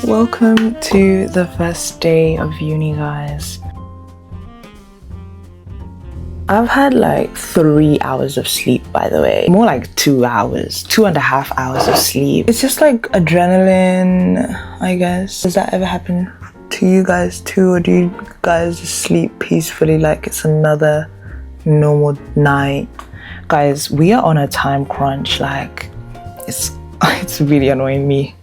Welcome to the first day of uni, guys. I've had like 3 hours of sleep, by the way. More like 2 hours, 2.5 hours of sleep. It's just like adrenaline, I guess. Does that ever happen to you guys too? Or do you guys just sleep peacefully like it's another normal night? Guys, we are on a time crunch. Like, it's really annoying me.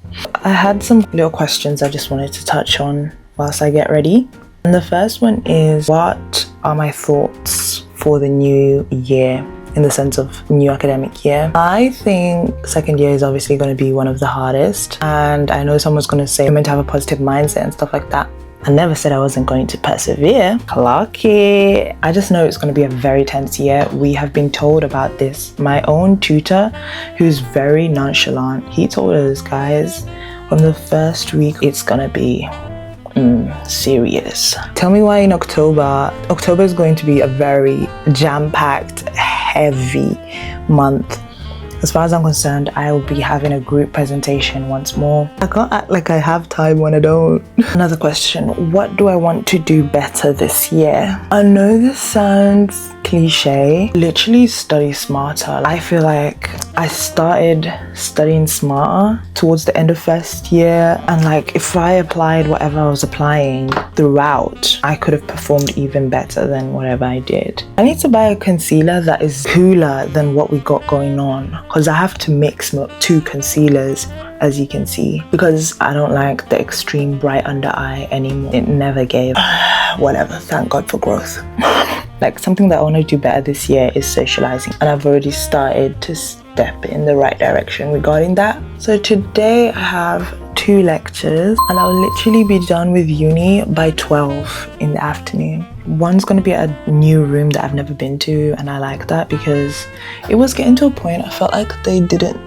I had some little questions I just wanted to touch on whilst I get ready. And the first one is, what are my thoughts for the new year in the sense of new academic year? I think second year is obviously going to be one of the hardest, and I know someone's going to say I'm meant to have a positive mindset and stuff like that. I never said I wasn't going to persevere. Lucky. I just know it's going to be a very tense year. We have been told about this. My own tutor, who's very nonchalant, he told us, guys, from the first week it's gonna be serious. Tell me why in October is going to be a very jam-packed, heavy month. As far as I'm concerned, I will be having a group presentation once more. I can't act like I have time when I don't. Another question, what do I want to do better this year? I know this sounds cliche. Literally study smarter. I feel like I started studying smarter towards the end of first year, and like if I applied whatever I was applying throughout, I could have performed even better than whatever I did. I need to buy a concealer that is cooler than what we got going on, because I have to mix 2 concealers, as you can see, because I don't like the extreme bright under eye anymore. It never gave. Whatever, thank God for growth. Like, something that I want to do better this year is socializing, and I've already started to step in the right direction regarding that. So today I have 2 lectures, and I'll literally be done with uni by 12 in the afternoon. One's going to be at a new room that I've never been to, and I like that because it was getting to a point I felt like they didn't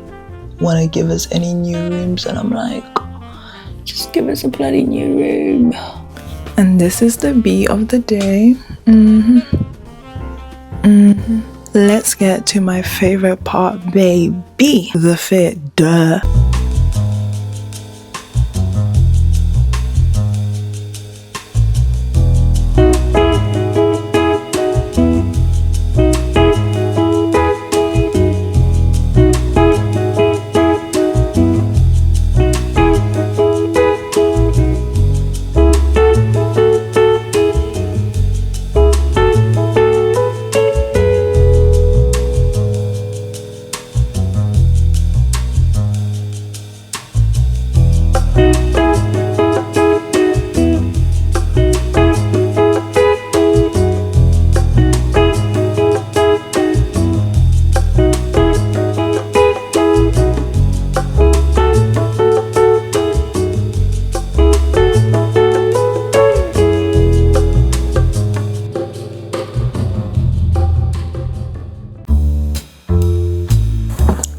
want to give us any new rooms, and I'm like, just give us a bloody new room. And this is the B of the day. Let's get to my favorite part, baby. The fit, duh.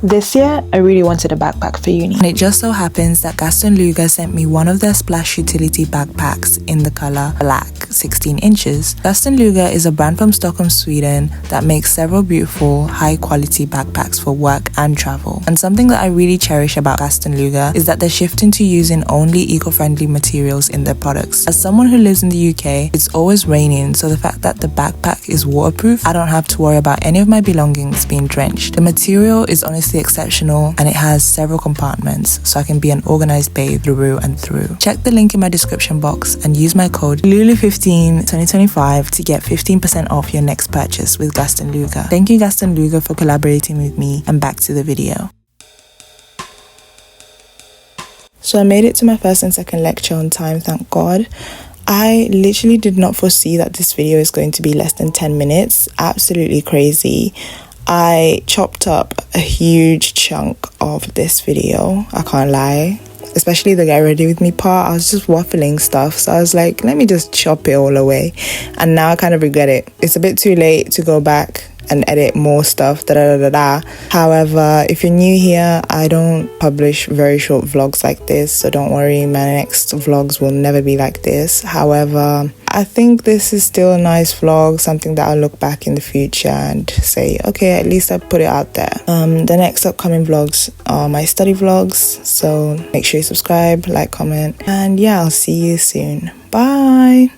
This year, I really wanted a backpack for uni. And it just so happens that Gaston Luga sent me one of their Splash Utility backpacks in the color black, 16 inches. Gaston Luga is a brand from Stockholm, Sweden that makes several beautiful, high-quality backpacks for work and travel. And something that I really cherish about Gaston Luga is that they're shifting to using only eco-friendly materials in their products. As someone who lives in the UK, it's always raining, so the fact that the backpack is waterproof, I don't have to worry about any of my belongings being drenched. The material is honestly exceptional, and it has several compartments, so I can be an organized babe through and through. Check the link in my description box and use my code LULU152025 to get 15% off your next purchase with Gaston Luga. Thank you, Gaston Luga, for collaborating with me, and back to the video. So I made it to my first and second lecture on time, thank God. I literally did not foresee that this video is going to be less than 10 minutes. Absolutely crazy. I chopped up a huge chunk of this video, I can't lie. Especially the get ready with me part, I was just waffling stuff. So I was like, let me just chop it all away. And now I kind of regret it. It's a bit too late to go back and edit more stuff, However, if you're new here, I don't publish very short vlogs like this, so don't worry, my next vlogs will never be like this. However, I think this is still a nice vlog, something that I'll look back in the future and say, okay, at least I put it out there. The next upcoming vlogs are my study vlogs, so make sure you subscribe, like, comment, and yeah, I'll see you soon. Bye.